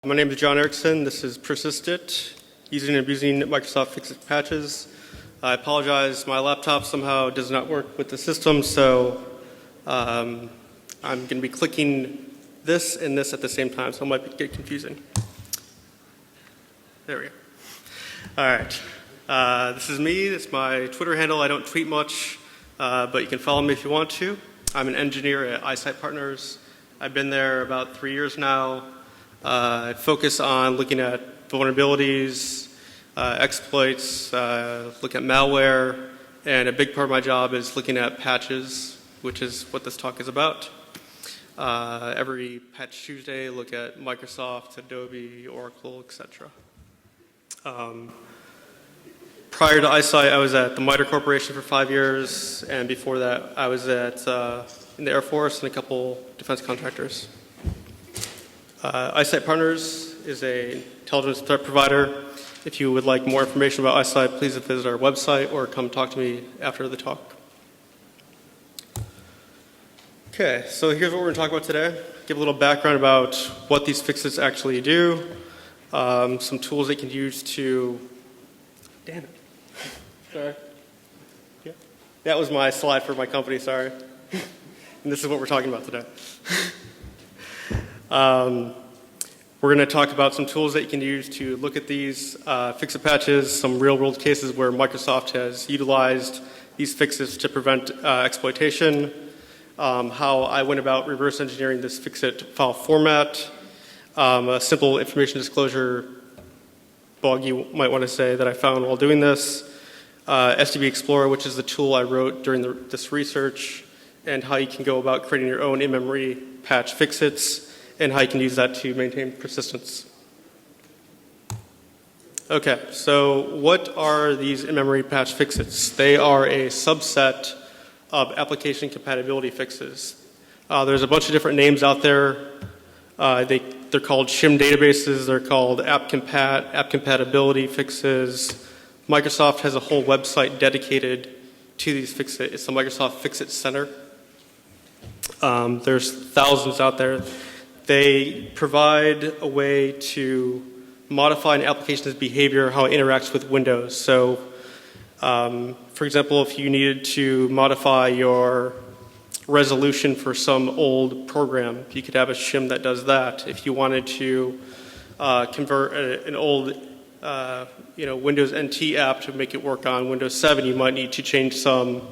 My name is Jon Erickson. This is Persist, using and abusing Microsoft Fixes patches. I apologize, my laptop somehow does not work with the system, so I'm going to be clicking this and this at the same time, so it might get confusing. There we go. All right. This is me. It's my Twitter handle. I don't tweet much, but you can follow me if you want to. I'm an engineer at iSight Partners. I've been there about 3 years now. I focus on looking at vulnerabilities, exploits, look at malware, and a big part of my job is looking at patches, which is what this talk is about. Every Patch Tuesday, look at Microsoft, Adobe, Oracle, etc. Prior to iSight, I was at the MITRE Corporation for 5 years, and before that, I was at in the Air Force and a couple defense contractors. iSight Partners is an intelligence threat provider. If you would like more information about iSight, please visit our website or come talk to me after the talk. Okay, so here's what we're going to talk about today. Give a little background about what these fixes actually do, some tools they can use to... Damn it. Sorry. Yeah. That was my slide for my company, sorry. And this is what we're talking about today. We're going to talk about some tools that you can use to look at these fix-it patches, some real-world cases where Microsoft has utilized these fixes to prevent exploitation, how I went about reverse engineering this fix-it file format, a simple information disclosure bug you might want to say that I found while doing this, SDB Explorer, which is the tool I wrote during this research, and how you can go about creating your own in-memory patch fix-its, and how you can use that to maintain persistence. Okay, so what are these in-memory patch fixes? They are a subset of application compatibility fixes. There's a bunch of different names out there. They're called shim databases. They're called app compatibility fixes. Microsoft has a whole website dedicated to these fixes. It's the Microsoft Fix-It Center. There's thousands out there. They provide a way to modify an application's behavior, how it interacts with Windows. So, for example, if you needed to modify your resolution for some old program, you could have a shim that does that. If you wanted to convert an old Windows NT app to make it work on Windows 7, you might need to change some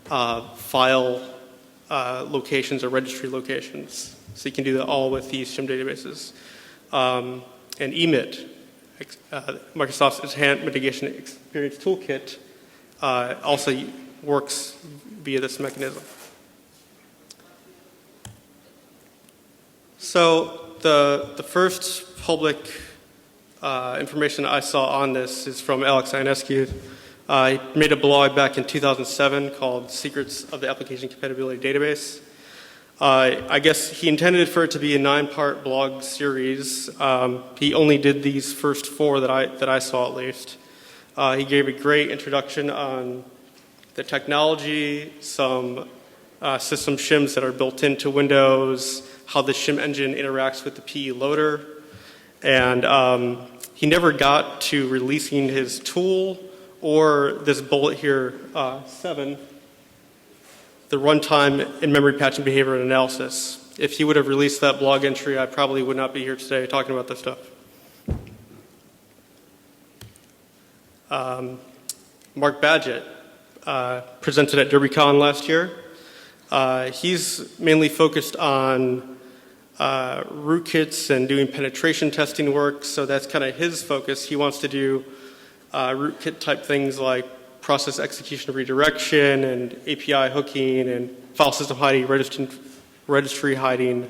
file locations or registry locations. So you can do that all with these shim databases. And emit, Microsoft's Enhanced Mitigation Experience Toolkit, also works via this mechanism. So the first public information I saw on this is from Alex Ionescu. He made a blog back in 2007 called Secrets of the Application Compatibility Database. I guess he intended for it to be a 9-part blog series. He only did these first 4 that I saw at least. He gave a great introduction on the technology, some system shims that are built into Windows, how the shim engine interacts with the PE loader, and he never got to releasing his tool or this bullet here, 7. The runtime in-memory patching behavior and analysis. If he would have released that blog entry, I probably would not be here today talking about this stuff. Mark Badgett presented at DerbyCon last year. He's mainly focused on rootkits and doing penetration testing work, so that's kind of his focus. He wants to do rootkit type things like process execution redirection and API hooking and file system hiding, registry hiding.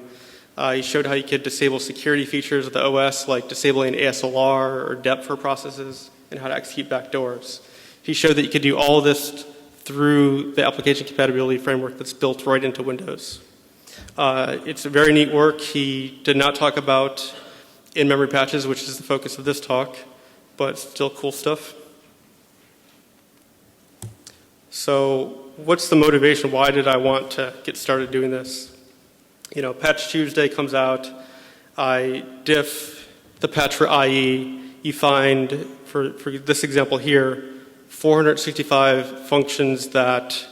He showed how you could disable security features of the OS, like disabling ASLR or dep for processes, and how to execute backdoors. He showed that you could do all of this through the application compatibility framework that's built right into Windows. It's very neat work. He did not talk about in-memory patches, which is the focus of this talk, but still cool stuff. So what's the motivation? Why did I want to get started doing this? Patch Tuesday comes out. I diff the patch for IE, you find, for this example here, 465 functions that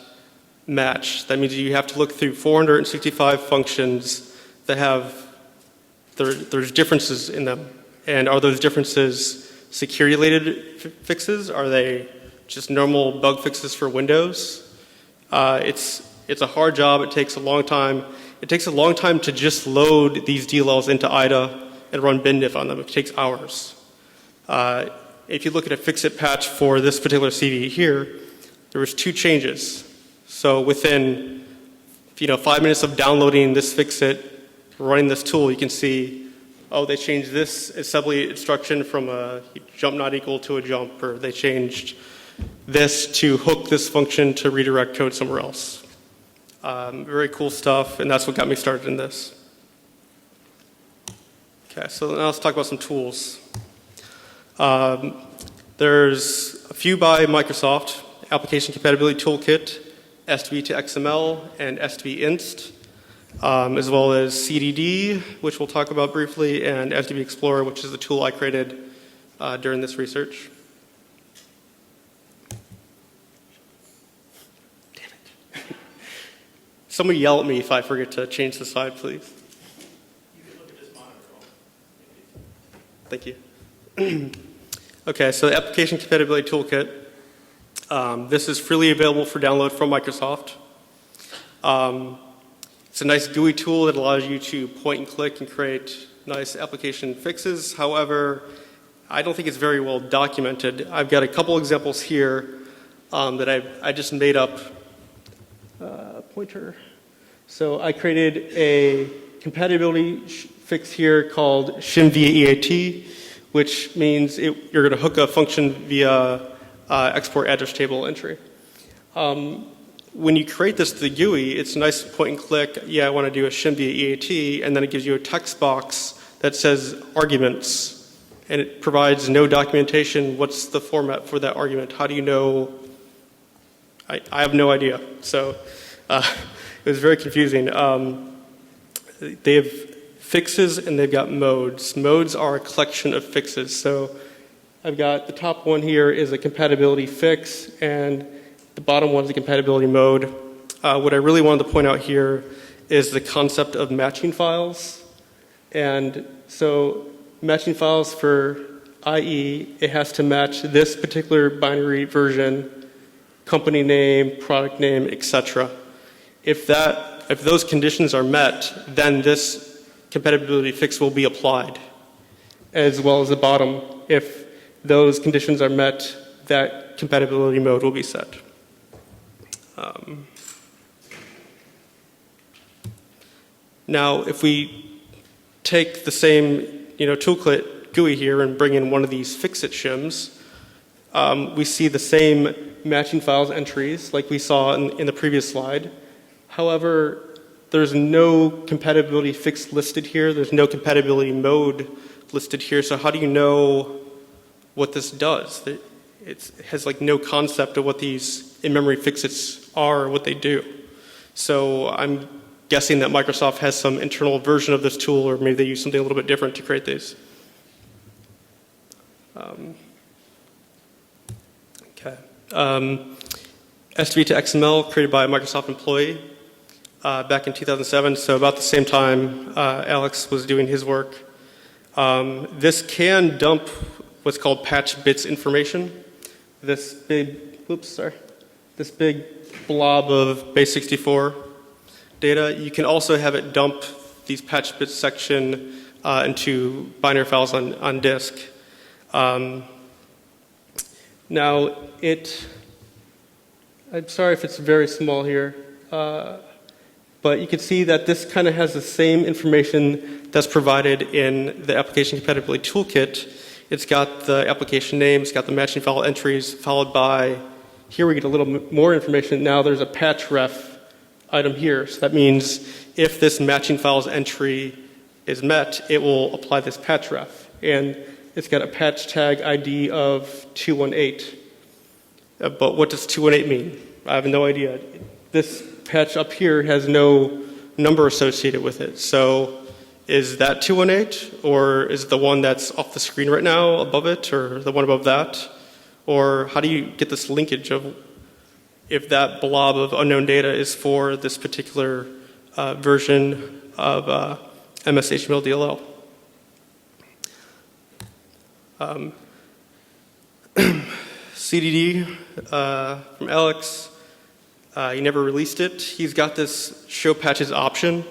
match. That means you have to look through 465 functions that have, there's differences in them. And are those differences security-related fixes? Are they just normal bug fixes for Windows? It's a hard job. It takes a long time. It takes a long time to just load these DLLs into IDA and run bindiff on them. It takes hours. If you look at a fix-it patch for this particular CD here, there was 2 changes. So within 5 minutes of downloading this fix-it, running this tool, you can see, oh, they changed this assembly instruction from a jump not equal to a jump, or they changed this to hook this function to redirect code somewhere else. Very cool stuff, and that's what got me started in this. Okay, so now let's talk about some tools. There's a few by Microsoft: Application Compatibility Toolkit, svtoxml, and svtinst, as well as CDD, which we'll talk about briefly, and SDB Explorer, which is the tool I created during this research. Damn it. Somebody yell at me if I forget to change the slide, please. You can look at this monitor. Thank you. Okay, so the Application Compatibility Toolkit. This is freely available for download from Microsoft. It's a nice GUI tool that allows you to point and click and create nice application fixes. However, I don't think it's very well documented. I've got a couple examples here that I just made up. Pointer. So I created a compatibility fix here called shim via EAT, which means you're going to hook a function via export address table entry. When you create this to the GUI, it's nice to point and click, yeah, I want to do a shim via EAT, and then it gives you a text box that says arguments, and it provides no documentation. What's the format for that argument? How do you know? I have no idea. So it was very confusing. They have fixes and they've got modes. Modes are a collection of fixes. So I've got the top one here is a compatibility fix, and the bottom one is a compatibility mode. What I really wanted to point out here is the concept of matching files. And so matching files for IE, it has to match this particular binary version, company name, product name, etc. If those conditions are met, then this compatibility fix will be applied, as well as the bottom. If those conditions are met, that compatibility mode will be set. Now, if we take the same toolkit GUI here and bring in one of these fix-it shims, we see the same matching files entries like we saw in the previous slide. However, there's no compatibility fix listed here. There's no compatibility mode listed here. So how do you know what this does? It has like no concept of what these in-memory fixes are or what they do. So I'm guessing that Microsoft has some internal version of this tool, or maybe they use something a little bit different to create these. Okay. svtoxml, created by a Microsoft employee back in 2007, so about the same time Alex was doing his work. This can dump what's called patch bits information. This big blob of base64 data. You can also have it dump these patch bits section into binary files on disk. Now I'm sorry if it's very small here, but you can see that this kind of has the same information that's provided in the Application Compatibility Toolkit. It's got the application name, it's got the matching file entries, followed by, here we get a little more information. Now there's a patch ref item here. So that means if this matching files entry is met, it will apply this patch ref. And it's got a patch tag ID of 218. But what does 218 mean? I have no idea. This patch up here has no number associated with it. So is that 218, or is it the one that's off the screen right now above it, or the one above that? Or how do you get this linkage of if that blob of unknown data is for this particular version of MS HTML DLL? CDD from Alex, he never released it. He's got this show patches option.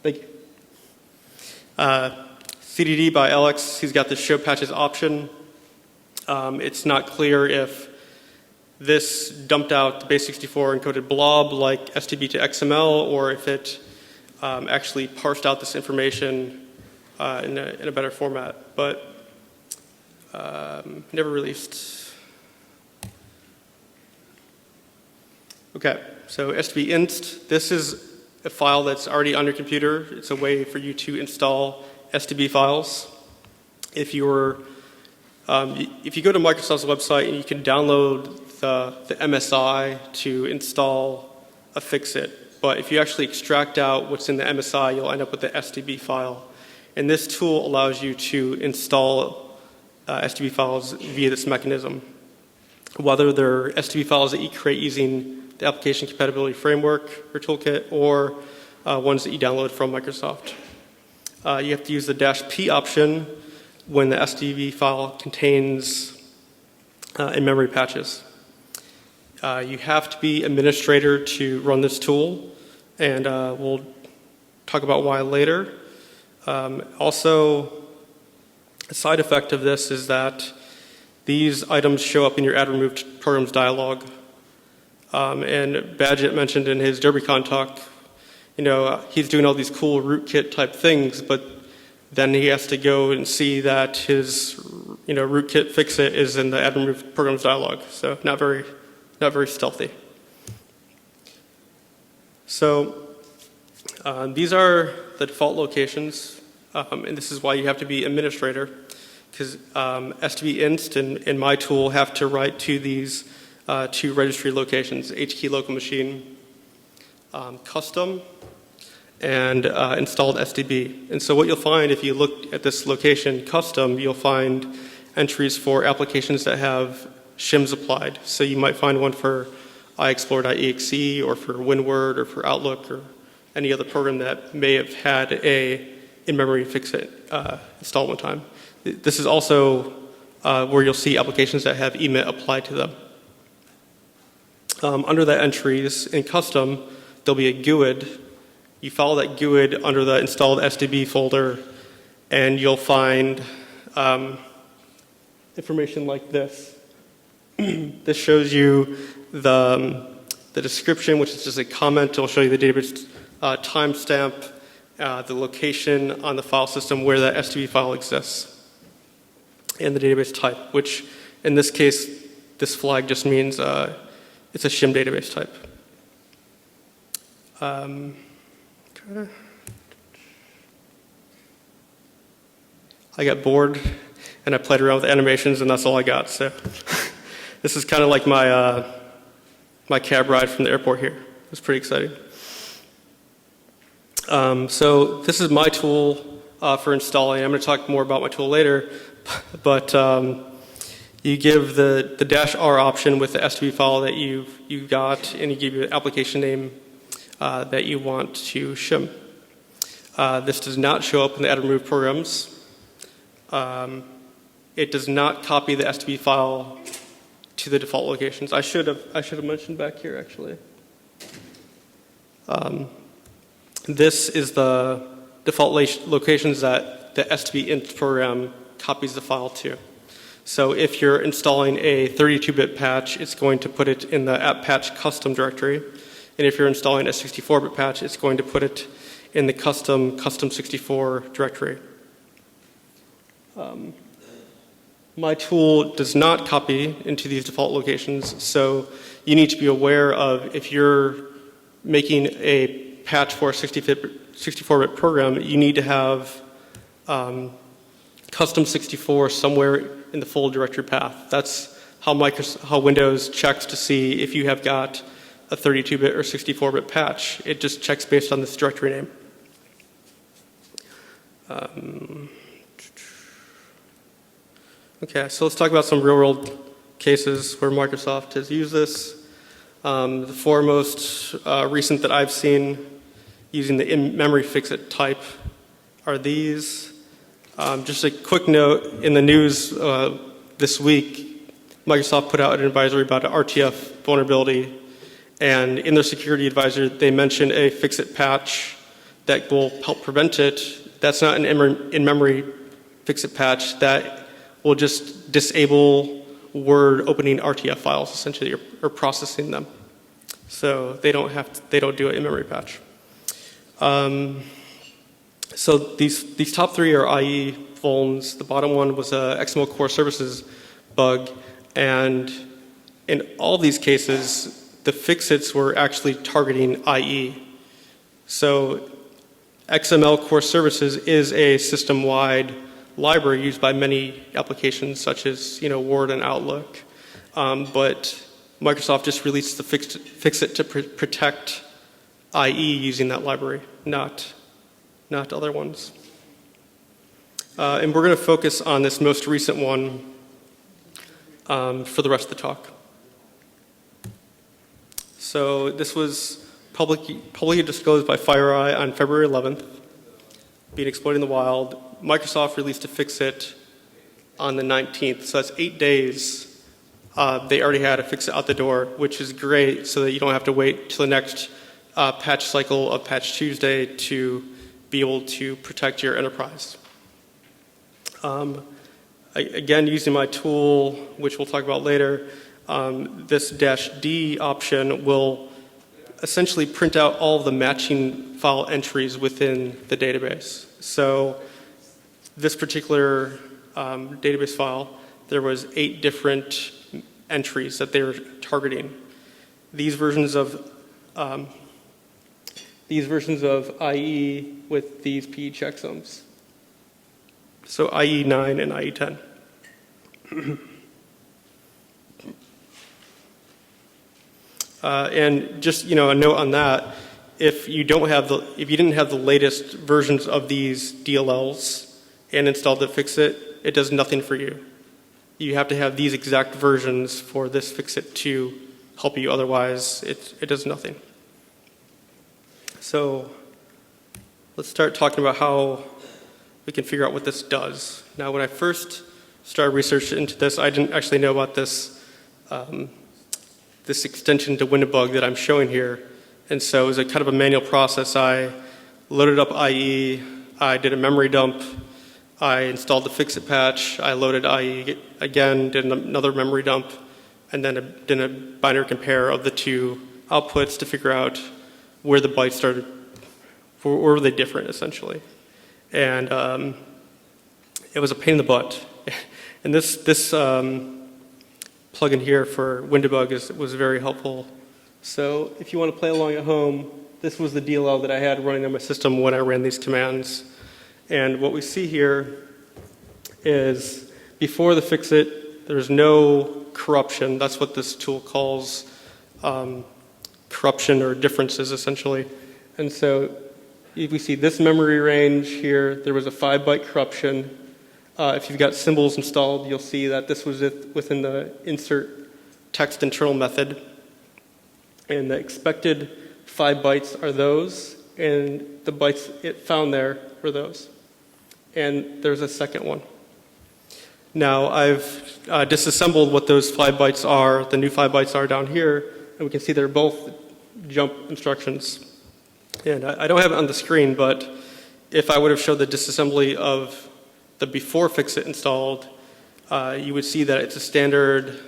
Thank you. CDD by Alex, he's got this show patches option. It's not clear if this dumped out the base64 encoded blob like STB to XML, or if it actually parsed out this information in a better format, but never released. Okay, so STB inst, this is a file that's already on your computer. It's a way for you to install STB files. If you go to Microsoft's website and you can download the MSI to install a fixit, but if you actually extract out what's in the MSI, you'll end up with the STB file. And this tool allows you to install STB files via this mechanism, whether they're STB files that you create using the Application Compatibility Framework or Toolkit, or ones that you download from Microsoft. You have to use the -p option when the STB file contains in-memory patches. You have to be administrator to run this tool, and we'll talk about why later. Also, a side effect of this is that these items show up in your add removed programs dialog. And Badgett mentioned in his DerbyCon talk, he's doing all these cool rootkit type things, but then he has to go and see that his rootkit fixit is in the add removed programs dialog. So not very stealthy. So these are the default locations, and this is why you have to be administrator, because STB inst and my tool have to write to these two registry locations, hkey local machine, custom, and installed STB. And so what you'll find if you look at this location, custom, you'll find entries for applications that have shims applied. So you might find one for iExplore.exe, or for WinWord, or for Outlook, or any other program that may have had a in-memory fixit installed one time. This is also where you'll see applications that have emit applied to them. Under the entries in custom, there'll be a GUID. You follow that GUID under the installed STB folder, and you'll find information like this. This shows you the description, which is just a comment. It'll show you the database timestamp, the location on the file system where that STB file exists, and the database type, which in this case, this flag just means it's a shim database type. I got bored and I played around with animations, and that's all I got. So this is kind of like my cab ride from the airport here. It's pretty exciting. So this is my tool for installing. I'm going to talk more about my tool later, but you give the -r option with the STB file that you got, and you give your application name that you want to shim. This does not show up in the add remove programs. It does not copy the STB file to the default locations. I should have mentioned back here actually. This is the default locations that the STB inst program copies the file to. So if you're installing a 32-bit patch, it's going to put it in the app patch custom directory. And if you're installing a 64-bit patch, it's going to put it in the custom 64 directory. My tool does not copy into these default locations, so you need to be aware of if you're making a patch for a 64-bit program, you need to have custom 64 somewhere in the full directory path. That's how Windows checks to see if you have got a 32-bit or 64-bit patch. It just checks based on this directory name. Okay, so let's talk about some real-world cases where Microsoft has used this. The four most recent that I've seen using the in-memory fix-it type are these. Just a quick note, in the news this week, Microsoft put out an advisory about an RTF vulnerability, and in their security advisory, they mentioned a fix-it patch that will help prevent it. That's not an in-memory fix-it patch. That will just disable Word opening RTF files, essentially, or processing them. So they don't do an in-memory patch. So these top three are IE vulns. The bottom one was a XML Core Services bug, and in all these cases, the fix-its were actually targeting IE. So XML Core Services is a system-wide library used by many applications, such as Word and Outlook, but Microsoft just released the fix-it to protect IE using that library, not other ones. And we're going to focus on this most recent one for the rest of the talk. So this was publicly disclosed by FireEye on February 11th, being exploited in the wild. Microsoft released a fix-it on the 19th, so that's 8 days. They already had a fix-it out the door, which is great, so that you don't have to wait till the next patch cycle of Patch Tuesday to be able to protect your enterprise. Again, using my tool, which we'll talk about later, this -D option will essentially print out all of the matching file entries within the database. So this particular database file, there was 8 different entries that they were targeting. These versions of IE with these PE checksums. So IE 9 and IE 10. And just a note on that: if you didn't have the latest versions of these DLLs and installed the fix-it, it does nothing for you. You have to have these exact versions for this fix-it to help you. Otherwise, it does nothing. So let's start talking about how we can figure out what this does. Now, when I first started research into this, I didn't actually know about this this extension to Windowbug that I'm showing here. And so it was a kind of a manual process. I loaded up IE, I did a memory dump, I installed the fix-it patch, I loaded IE again, did another memory dump, and then did a binary compare of the two outputs to figure out where the bytes started, where were they different, essentially. And it was a pain in the butt. And this plugin here for Windowbug was very helpful. So if you want to play along at home, this was the DLL that I had running on my system when I ran these commands. And what we see here is before the fix-it, there's no corruption. That's what this tool calls corruption or differences, essentially. And so if we see this memory range here, there was a 5-byte corruption. If you've got symbols installed, you'll see that this was within the insert text internal method. And the expected 5 bytes are those, and the bytes it found there were those. And there's a second one. Now, I've disassembled what those 5 bytes are, the new 5 bytes are down here, and we can see they're both jump instructions. And I don't have it on the screen, but if I would have showed the disassembly of the before fix-it installed, you would see that it's a standard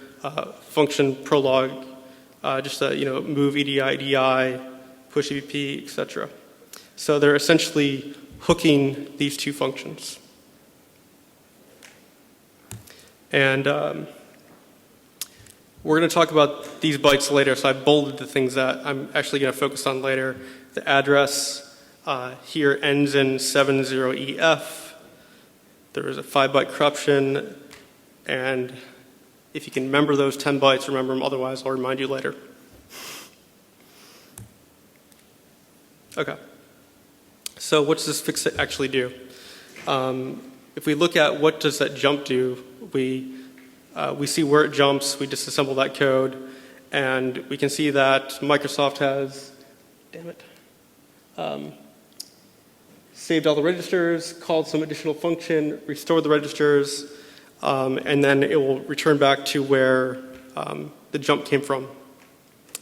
function prolog, just a move edi, edi, push EVP, etc. So they're essentially hooking these two functions. And we're going to talk about these bytes later, so I bolded the things that I'm actually going to focus on later. The address here ends in 70EF. There is a 5-byte corruption, and if you can remember those 10 bytes, remember them. Otherwise, I'll remind you later. Okay. So what does this fix actually do? If we look at what does that jump do, we see where it jumps, we disassemble that code, and we can see that Microsoft has, saved all the registers, called some additional function, restored the registers, and then it will return back to where the jump came from.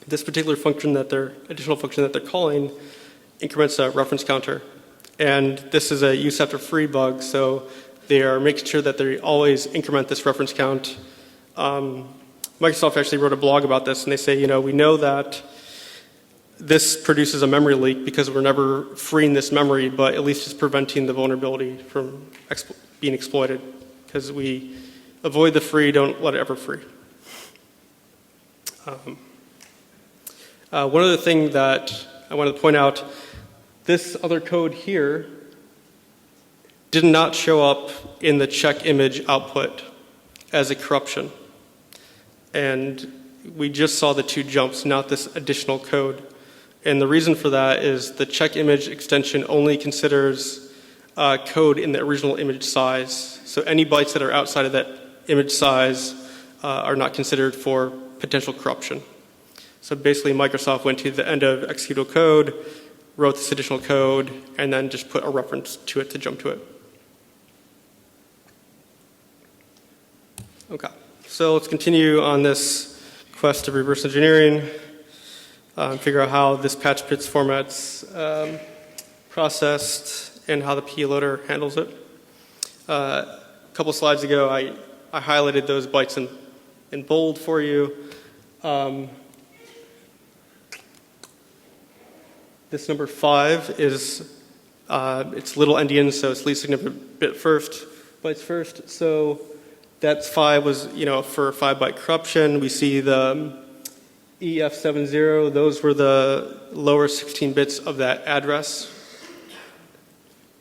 This particular function additional function that they're calling increments a reference counter. And this is a use after free bug, so they are making sure that they always increment this reference count. Microsoft actually wrote a blog about this, and they say, we know that this produces a memory leak because we're never freeing this memory, but at least it's preventing the vulnerability from being exploited, because we avoid the free, don't let it ever free. One other thing that I wanted to point out, this other code here did not show up in the check image output as a corruption. And we just saw the two jumps, not this additional code. And the reason for that is the check image extension only considers code in the original image size. So any bytes that are outside of that image size are not considered for potential corruption. So basically Microsoft went to the end of executable code, wrote this additional code, and then just put a reference to it to jump to it. Okay, so let's continue on this quest of reverse engineering, figure out how this patch bits format's processed and how the payloader handles it. A couple slides ago, I highlighted those bytes in bold for you. This number 5 is it's little endian, so it's least significant bit first, bytes first. So that's 5 was for 5-byte corruption. We see the EF70; those were the lower 16 bits of that address.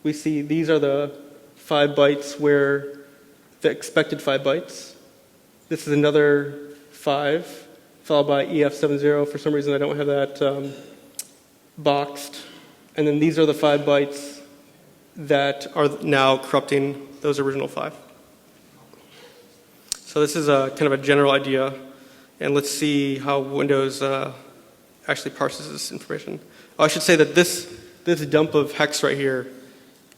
We see these are the 5 bytes where the expected 5 bytes. This is another 5 followed by EF70. For some reason, I don't have that boxed. And then these are the 5 bytes that are now corrupting those original 5. So this is a kind of a general idea, and let's see how Windows actually parses this information. Oh, I should say that this dump of hex right here,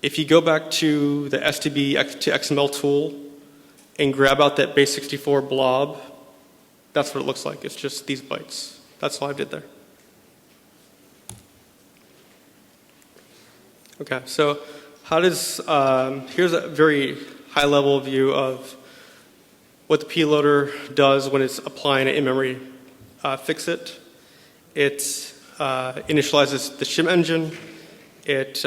if you go back to the STB to XML tool and grab out that base64 blob, that's what it looks like. It's just these bytes. That's all I did there. Okay, so how does, here's a very high level view of what the payloader does when it's applying an in-memory fix-it. It initializes the shim engine. It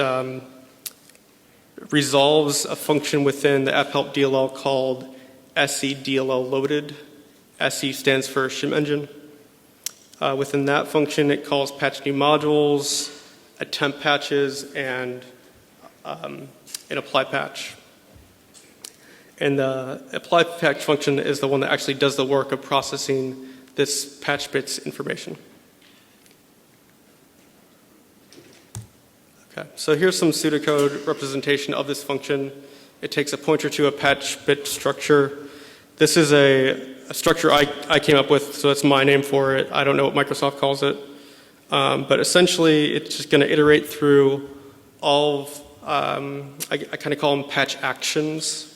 resolves a function within the app-help DLL called SE-DLL loaded. SE stands for shim engine. Within that function, it calls patch new modules, attempt patches, and an apply patch. And the apply patch function is the one that actually does the work of processing this patch bits information. Okay, so here's some pseudocode representation of this function. It takes a pointer to a patch bit structure. This is a structure I came up with, so that's my name for it. I don't know what Microsoft calls it. But essentially, it's just going to iterate through all of, I kind of call them patch actions.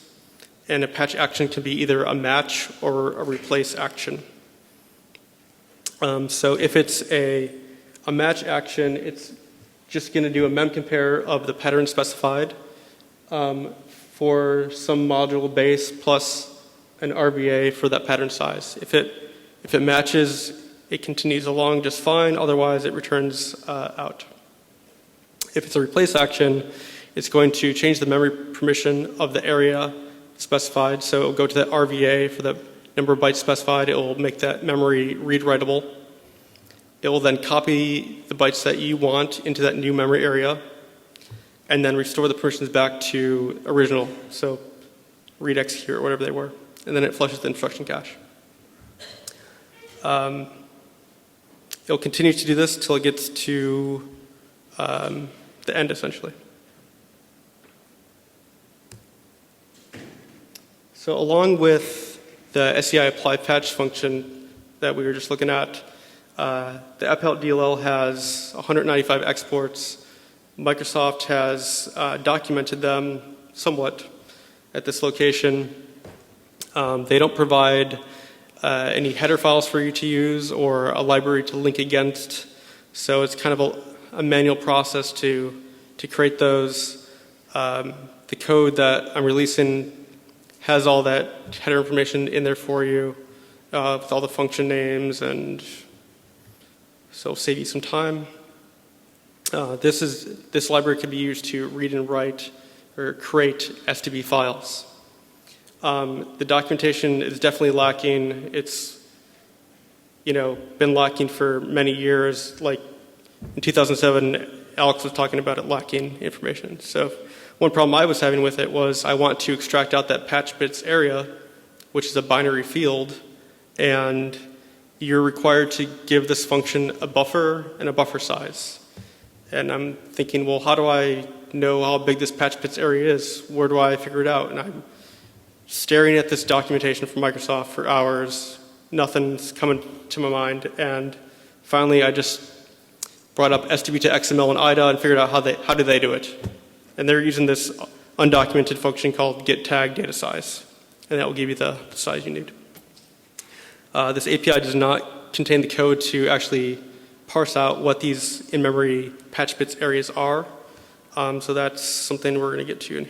And a patch action can be either a match or a replace action. So if it's a match action, it's just going to do a mem compare of the pattern specified for some module base plus an RVA for that pattern size. If it matches, it continues along just fine. Otherwise, it returns out. If it's a replace action, it's going to change the memory permission of the area specified. So it will go to that RVA for the number of bytes specified. It will make that memory read-writable. It will then copy the bytes that you want into that new memory area and then restore the permissions back to original. So read, execute, or whatever they were. And then it flushes the instruction cache. It'll continue to do this until it gets to the end, essentially. So along with the SCI apply patch function that we were just looking at, the app.help DLL has 195 exports. Microsoft has documented them somewhat at this location. They don't provide any header files for you to use or a library to link against. So it's kind of a manual process to create those. The code that I'm releasing has all that header information in there for you with all the function names, and so it'll save you some time. This library can be used to read and write or create STB files. The documentation is definitely lacking. It's been lacking for many years. Like in 2007, Alex was talking about it lacking information. So one problem I was having with it was I want to extract out that patch bits area, which is a binary field, and you're required to give this function a buffer and a buffer size. And I'm thinking, well, how do I know how big this patch bits area is? Where do I figure it out? And I'm staring at this documentation from Microsoft for hours. Nothing's coming to my mind. And finally, I just brought up STB to XML and IDA and figured out how do they do it. And they're using this undocumented function called Git Tag Data Size. And that will give you the size you need. This API does not contain the code to actually parse out what these in-memory patch bits areas are. So that's something we're going to get to.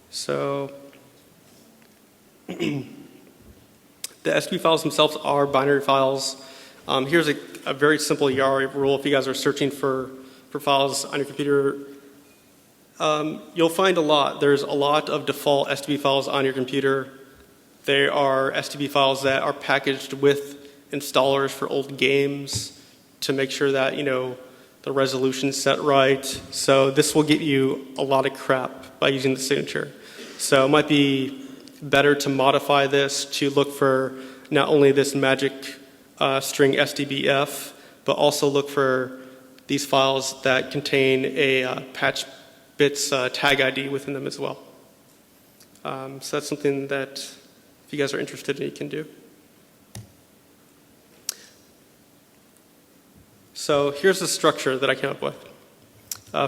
So the STB files themselves are binary files. Here's a very simple YAR rule if you guys are searching for files on your computer. You'll find a lot. There's a lot of default STB files on your computer. They are STB files that are packaged with installers for old games to make sure that, the resolution's set right. So this will get you a lot of crap by using the signature. So it might be better to modify this to look for not only this magic string STBF, but also look for these files that contain a patch bits tag ID within them as well. So that's something that if you guys are interested in, you can do. So here's the structure that I came up with.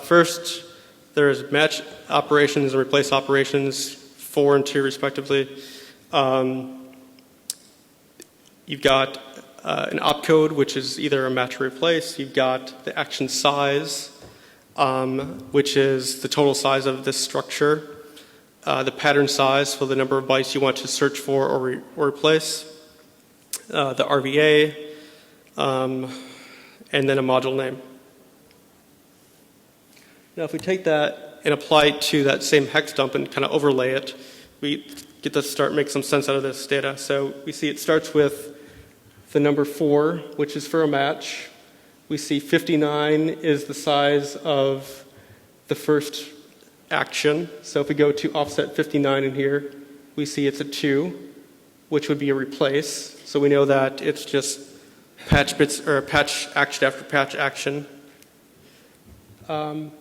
First, there's match operations and replace operations, 4 and 2 respectively. You've got an opcode, which is either a match or replace. You've got the action size, which is the total size of this structure. The pattern size, for the number of bytes you want to search for or replace. The RVA, and then a module name. Now if we take that and apply it to that same hex dump and kind of overlay it, we get to start make some sense out of this data. So we see it starts with the number 4, which is for a match. We see 59 is the size of the first action. So if we go to offset 59 in here, we see it's a 2, which would be a replace. So we know that it's just patch bits or patch action after patch action. 5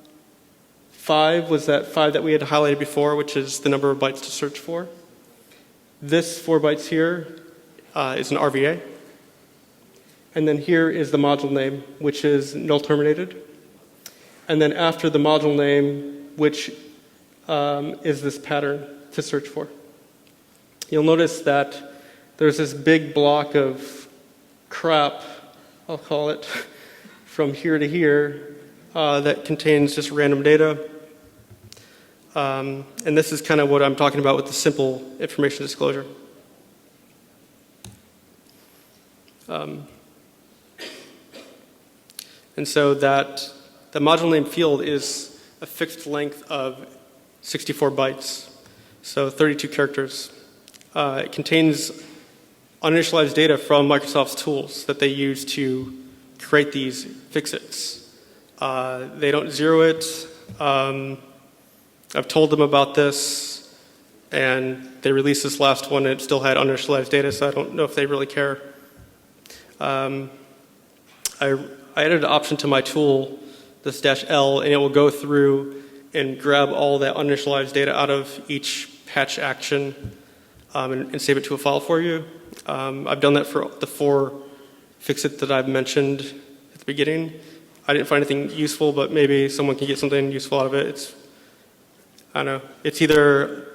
was that 5 that we had highlighted before, which is the number of bytes to search for. This 4 bytes here is an RVA. And then here is the module name, which is null terminated. And then after the module name, which is this pattern to search for. You'll notice that there's this big block of crap, I'll call it, from here to here that contains just random data. And this is kind of what I'm talking about with the simple information disclosure. And so that the module name field is a fixed length of 64 bytes, so 32 characters. It contains uninitialized data from Microsoft's tools that they use to create these fixes. They don't zero it. I've told them about this, and they released this last one, and it still had uninitialized data, so I don't know if they really care. I I added an option to my tool, this -L, and it will go through and grab all that uninitialized data out of each patch action and save it to a file for you. I've done that for the 4 fixes that I've mentioned at the beginning. I didn't find anything useful, but maybe someone can get something useful out of it. I don't know. It's either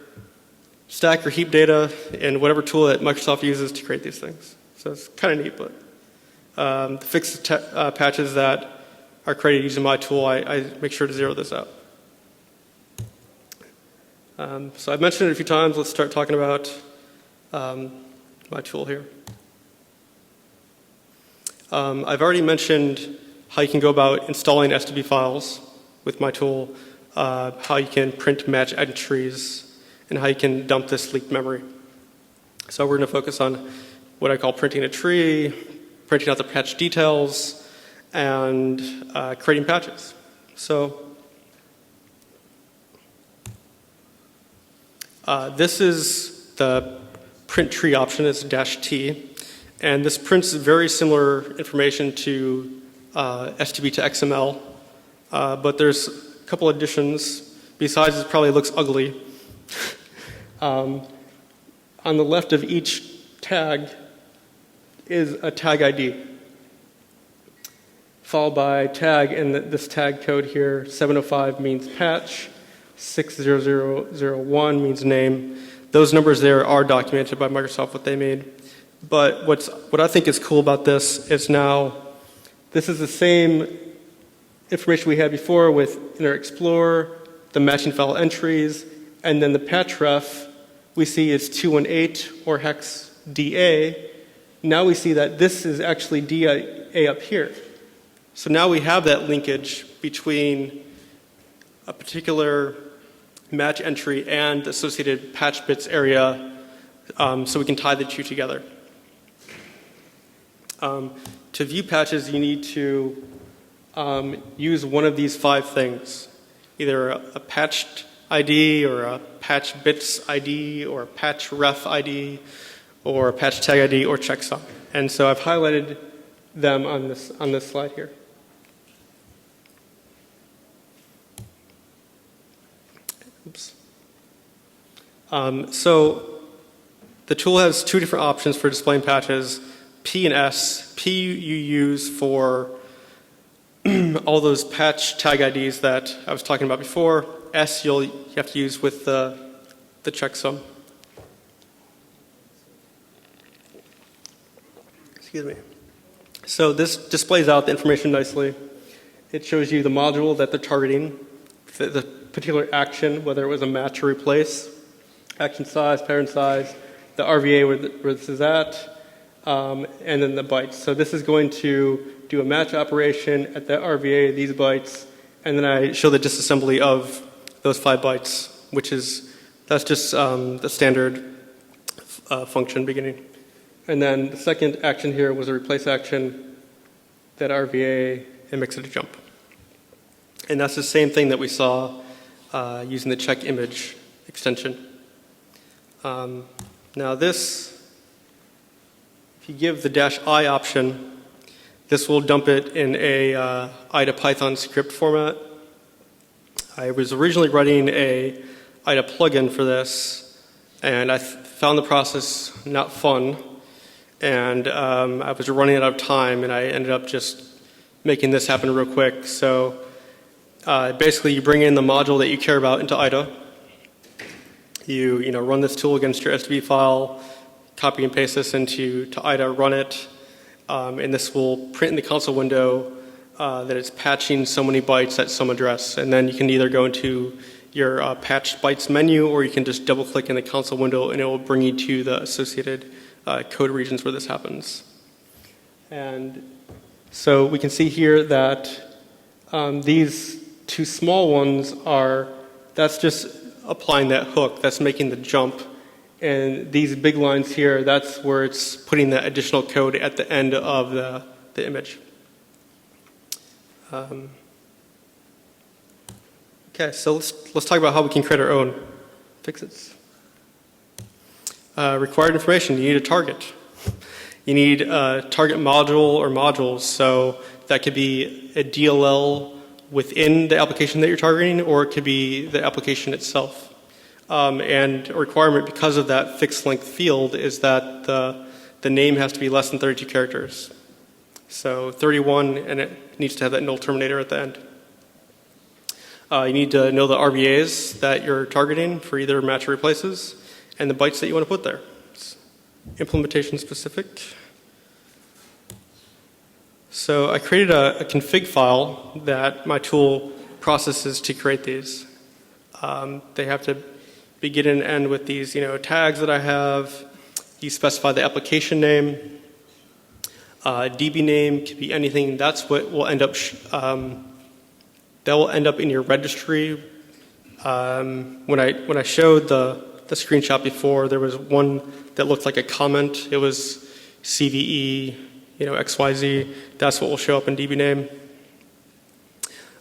stack or heap data in whatever tool that Microsoft uses to create these things. So it's kind of neat, but the fixed patches that are created using my tool, I make sure to zero this out. So I've mentioned it a few times. Let's start talking about my tool here. I've already mentioned how you can go about installing STB files with my tool, how you can print match entries, and how you can dump this leaked memory. So we're going to focus on what I call printing a tree, printing out the patch details, and creating patches. So this is the print tree option. It's -T. And this prints very similar information to STB to XML. But there's a couple additions. Besides, it probably looks ugly. On the left of each tag is a tag ID, followed by tag, and this tag code here, 705 means patch, 60001 means name. Those numbers there are documented by Microsoft, what they made. But what I think is cool about this is now this is the same information we had before with Inner Explorer, the matching file entries, and then the patch ref we see is 218 or hex DA. Now we see that this is actually DA up here. So now we have that linkage between a particular match entry and the associated patch bits area, so we can tie the two together. To view patches, you need to use one of these 5 things, either a patched ID or a patch bits ID or a patch ref ID or a patch tag ID or checksum. And so I've highlighted them on this slide here. Oops. So the tool has 2 different options for displaying patches, P and S. P you use for all those patch tag IDs that I was talking about before. S you have to use with the checksum. Excuse me. So this displays out the information nicely. It shows you the module that they're targeting, the particular action, whether it was a match or replace, action size, pattern size, the RVA where this is at, and then the bytes. So this is going to do a match operation at the RVA, these bytes, and then I show the disassembly of those 5 bytes, that's just the standard function beginning. And then the second action here was a replace action, that RVA, and makes it a jump. And that's the same thing that we saw using the check image extension. Now this, if you give the -I option, this will dump it in a IDA Python script format. I was originally writing a IDA plugin for this, and I found the process not fun, and I was running out of time, and I ended up just making this happen real quick. So basically, you bring in the module that you care about into IDA. You run this tool against your STB file, copy and paste this into IDA, run it, and this will print in the console window that it's patching so many bytes at some address. And then you can either go into your patched bytes menu, or you can just double click in the console window and it will bring you to the associated code regions where this happens. And so we can see here that these 2 small ones that's just applying that hook, that's making the jump. And these big lines here, that's where it's putting that additional code at the end of the image. Okay, so let's talk about how we can create our own fixes. Required information, you need a target. You need a target module or modules. So that could be a DLL within the application that you're targeting, or it could be the application itself. And a requirement because of that fixed length field is that the name has to be less than 32 characters. So 31, and it needs to have that null terminator at the end. You need to know the RVAs that you're targeting for either match or replaces, and the bytes that you want to put there. It's implementation specific. So I created a config file that my tool processes to create these. They have to begin and end with these, tags that I have. You specify the application name. DB name could be anything. That's what will end up. That will end up in your registry. When I showed the screenshot before, there was one that looked like a comment. It was CVE, XYZ. That's what will show up in DB name.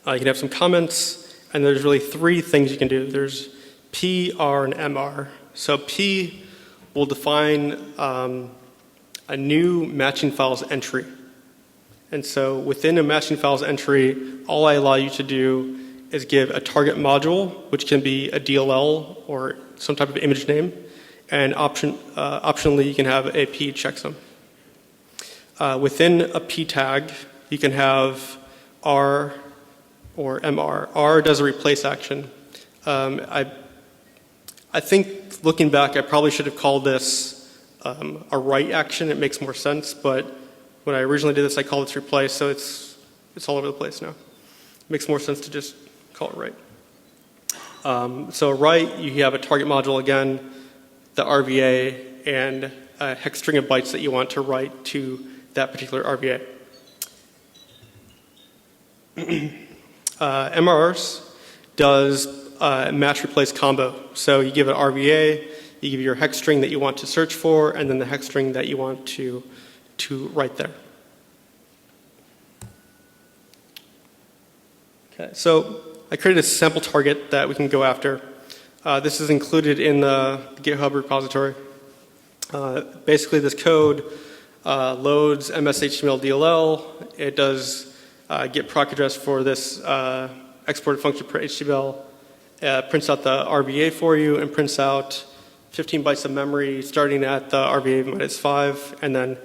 You can have some comments, and there's really three things you can do. There's P, R, and MR. So P will define a new matching files entry. And so within a matching files entry, all I allow you to do is give a target module, which can be a DLL or some type of image name, and optionally you can have a P checksum. Within a P tag, you can have R or MR. R does a replace action. I think looking back, I probably should have called this a write action. It makes more sense, but when I originally did this, I called it replace, so it's all over the place now. It makes more sense to just call it write. So write, you have a target module again, the RVA, and a hex string of bytes that you want to write to that particular RVA. MRRs does match replace combo. So you give an RVA, you give your hex string that you want to search for, and then the hex string that you want to write there. Okay, so I created a sample target that we can go after. This is included in the GitHub repository. Basically, this code loads MS-HTML DLL. It does get proc address for this exported function per HTML. Prints out the RVA for you and prints out 15 bytes of memory starting at the RVA minus 5, and then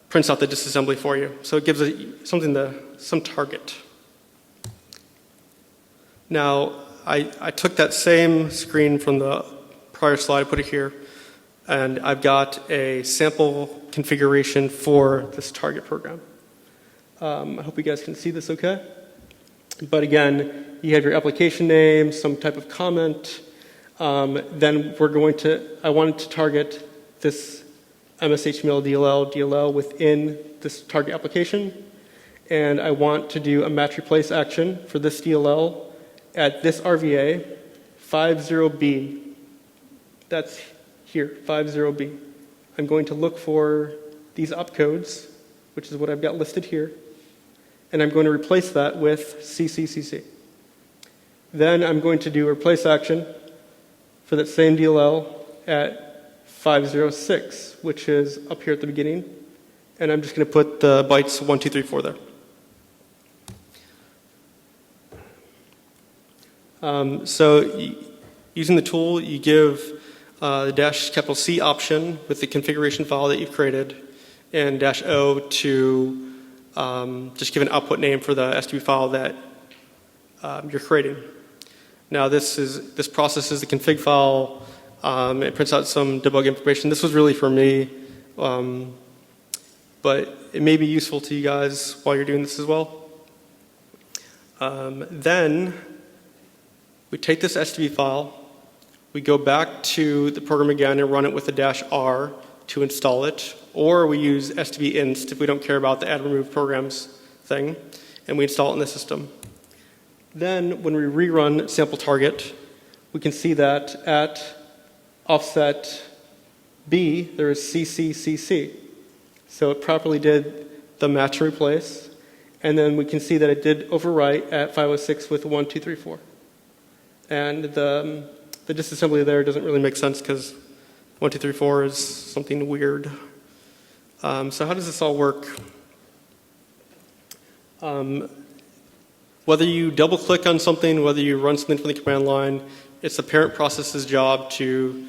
prints out the disassembly for you. So it gives it some target. Now, I took that same screen from the prior slide, put it here, and I've got a sample configuration for this target program. I hope you guys can see this okay. But again, you have your application name, some type of comment. Then I wanted to target this MS-HTML DLL within this target application. And I want to do a match replace action for this DLL at this RVA, 50B. That's here, 50B. I'm going to look for these opcodes, which is what I've got listed here. And I'm going to replace that with CCCC. Then I'm going to do a replace action for that same DLL at 506, which is up here at the beginning. And I'm just going to put the bytes 1, 2, 3, 4 there. So using the tool, you give the -C option with the configuration file that you've created, and -O to just give an output name for the STB file that you're creating. Now this processes the config file. It prints out some debug information. This was really for me, but it may be useful to you guys while you're doing this as well. Then we take this STB file, we go back to the program again and run it with a -R to install it, or we use stbinst if we don't care about the add remove programs thing, and we install it in the system. Then when we rerun sample target, we can see that at offset B, there is CCCC. So it properly did the match and replace, and then we can see that it did overwrite at 506 with 1, 2, 3, 4. And the disassembly there doesn't really make sense because 1, 2, 3, 4 is something weird. So how does this all work? Whether you double click on something, whether you run something from the command line, it's the parent process's job to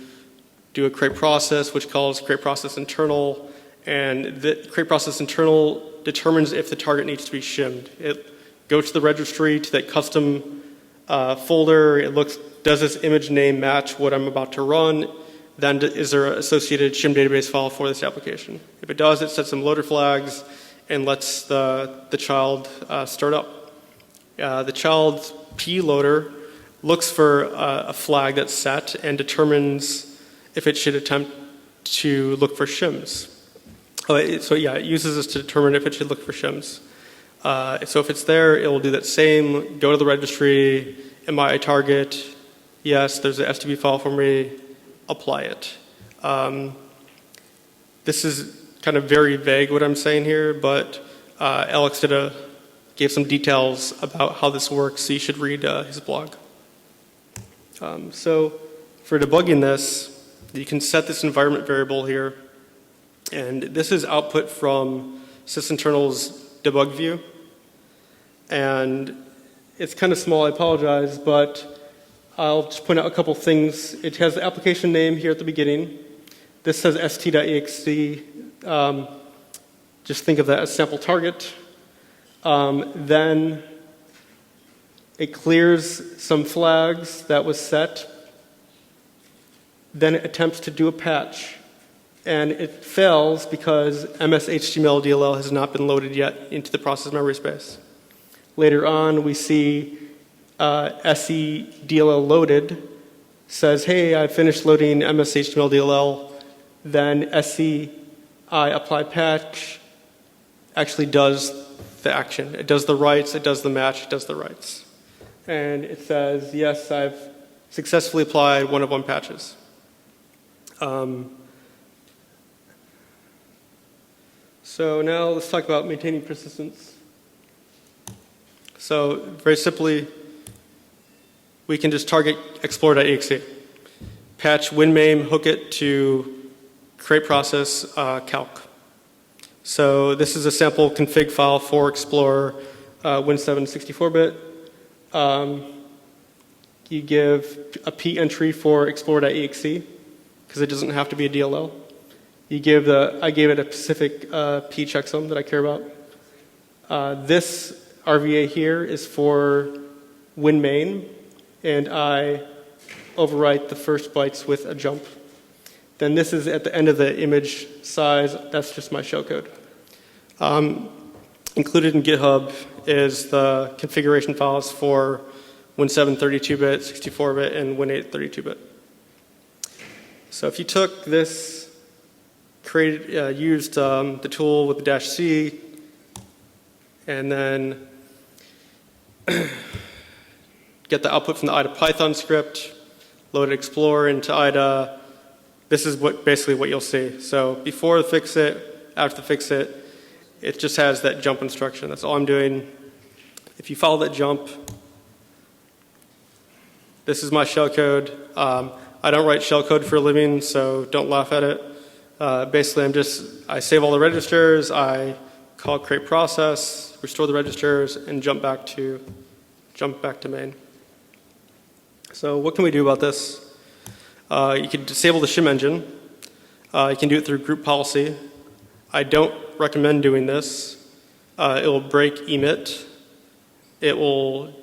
do a create process, which calls create process internal, and the create process internal determines if the target needs to be shimmed. It goes to the registry, to that custom folder. It looks, does this image name match what I'm about to run? Then is there an associated shim database file for this application? If it does, it sets some loader flags and lets the child start up. The child's P loader looks for a flag that's set and determines if it should attempt to look for shims. So yeah, it uses this to determine if it should look for shims. So if it's there, it will do that same, go to the registry, am I a target? Yes, there's an STB file for me, apply it. This is kind of very vague what I'm saying here, but Alex gave some details about how this works, so you should read his blog. So for debugging this, you can set this environment variable here, and this is output from sysinternal's Debug View. And it's kind of small, I apologize, but I'll just point out a couple things. It has the application name here at the beginning. This says st.exe. Just think of that as sample target. Then it clears some flags that was set. Then it attempts to do a patch. And it fails because MS-HTML DLL has not been loaded yet into the process memory space. Later on, we see SE DLL loaded, says, hey, I finished loading MS-HTML DLL. Then SE I apply patch actually does the action. It does the writes, it does the match, it does the writes. And it says, yes, I've successfully applied one of one patches. So now let's talk about maintaining persistence. So very simply, we can just target explore.exe, patch winmain, hook it to create process calc. So this is a sample config file for Explorer Win7 64-bit. You give a P entry for explore.exe because it doesn't have to be a DLL. I gave it a specific P checksum that I care about. This RVA here is for winmain, and I overwrite the first bytes with a jump. Then this is at the end of the image size. That's just my shellcode. Included in GitHub is the configuration files for Win7 32-bit, 64-bit, and Win8 32-bit. So if you took this, used the tool with the -C, and then get the output from the IDA Python script, load Explorer into IDA, this is basically what you'll see. So before the fix it, after the fix it, it just has that jump instruction. That's all I'm doing. If you follow that jump, this is my shellcode. I don't write shellcode for a living, so don't laugh at it. Basically, I save all the registers, I call create process, restore the registers, and jump back to main. So what can we do about this? You can disable the shim engine. You can do it through group policy. I don't recommend doing this. It will break emit. It will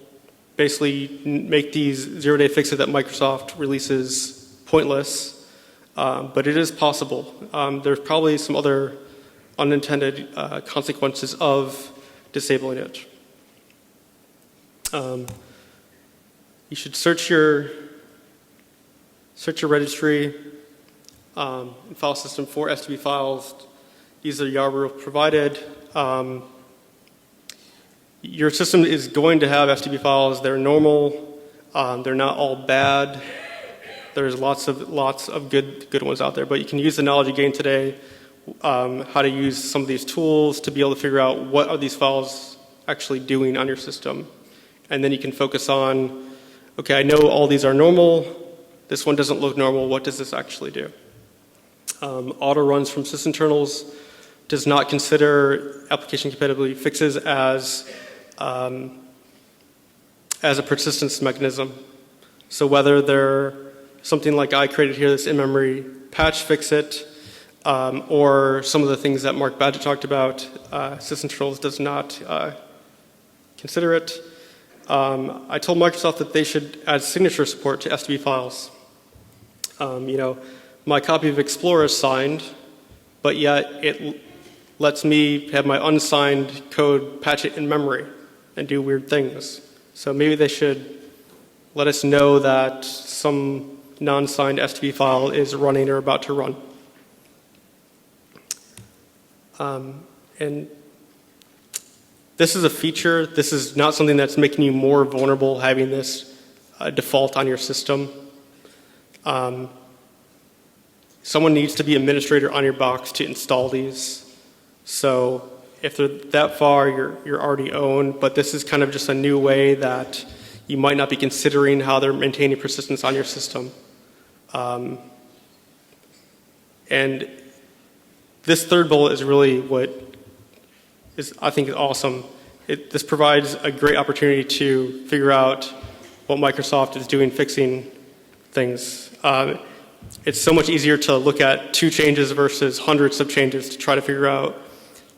basically make these zero-day fixes that Microsoft releases pointless. But it is possible. There's probably some other unintended consequences of disabling it. You should search your registry and file system for STB files. These are YARB provided. Your system is going to have STB files. They're normal. They're not all bad. There's lots of good ones out there, but you can use the knowledge you gained today, how to use some of these tools to be able to figure out what are these files actually doing on your system. And then you can focus on, okay, I know all these are normal. This one doesn't look normal. What does this actually do? Auto runs from sysinternals does not consider application compatibility fixes as a persistence mechanism. So whether they're something like I created here, this in-memory patch fix it, or some of the things that Mark Badgett talked about, System Controls does not consider it. I told Microsoft that they should add signature support to STB files. My copy of Explorer is signed, but yet it lets me have my unsigned code patch it in memory and do weird things. So maybe they should let us know that some non-signed STB file is running or about to run. And this is a feature. This is not something that's making you more vulnerable having this default on your system. Someone needs to be administrator on your box to install these. So if they're that far, you're already owned, but this is kind of just a new way that you might not be considering how they're maintaining persistence on your system. And this third bullet is really what is, I think, awesome. This provides a great opportunity to figure out what Microsoft is doing fixing things. It's so much easier to look at 2 changes versus hundreds of changes to try to figure out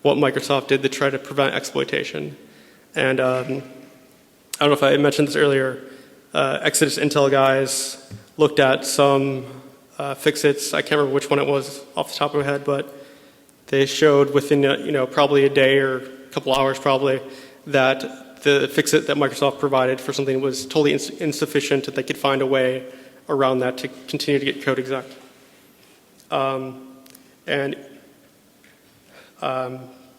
what Microsoft did to try to prevent exploitation. And I don't know if I mentioned this earlier, Exodus Intel guys looked at some fix-its. I can't remember which one it was off the top of my head, but they showed within probably a day or a couple hours probably that the fix-it that Microsoft provided for something was totally insufficient, that they could find a way around that to continue to get code exact.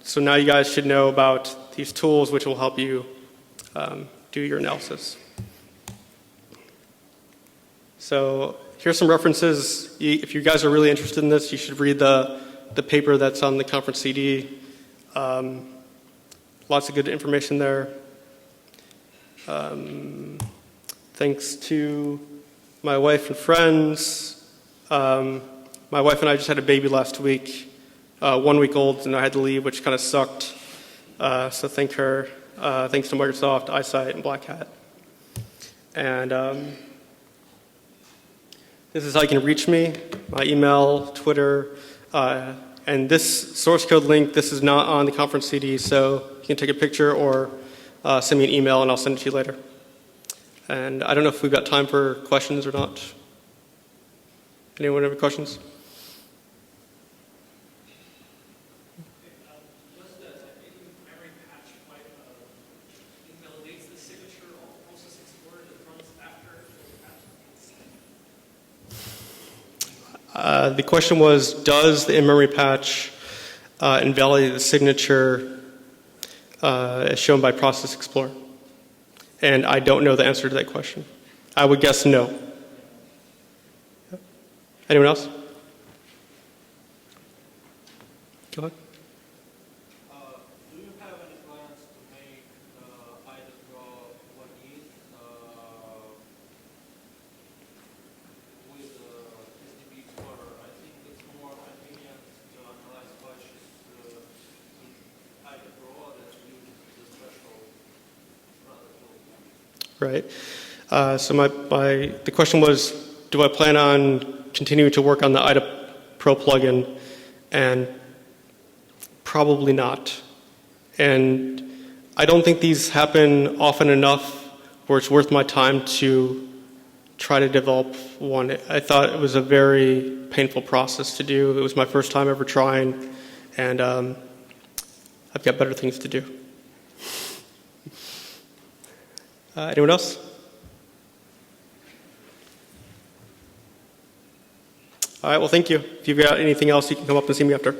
So now you guys should know about these tools which will help you do your analysis. So here's some references. If you guys are really interested in this, you should read the paper that's on the conference CD. Lots of good information there. Thanks to my wife and friends. My wife and I just had a baby last week, 1 week old, and I had to leave, which kind of sucked. So thank her. Thanks to Microsoft, iSight, and Black Hat. And this is how you can reach me, my email, Twitter, and this source code link, this is not on the conference CD, so you can take a picture or send me an email and I'll send it to you later. And I don't know if we've got time for questions or not. Anyone have any questions? The question was, does the in-memory patch invalidate the signature as shown by Process Explorer? And I don't know the answer to that question. I would guess no. Anyone else? Go ahead. Do you have any plans to make either what is with STB Explorer? I think it's more convenient to analyze patches in either Pro than use the special brother tool. Right. So the question was, do I plan on continuing to work on the IDA Pro plugin? And probably not. And I don't think these happen often enough where it's worth my time to try to develop one. I thought it was a very painful process to do. It was my first time ever trying, and I've got better things to do. Anyone else? All right, well, thank you. If you've got anything else, you can come up and see me after.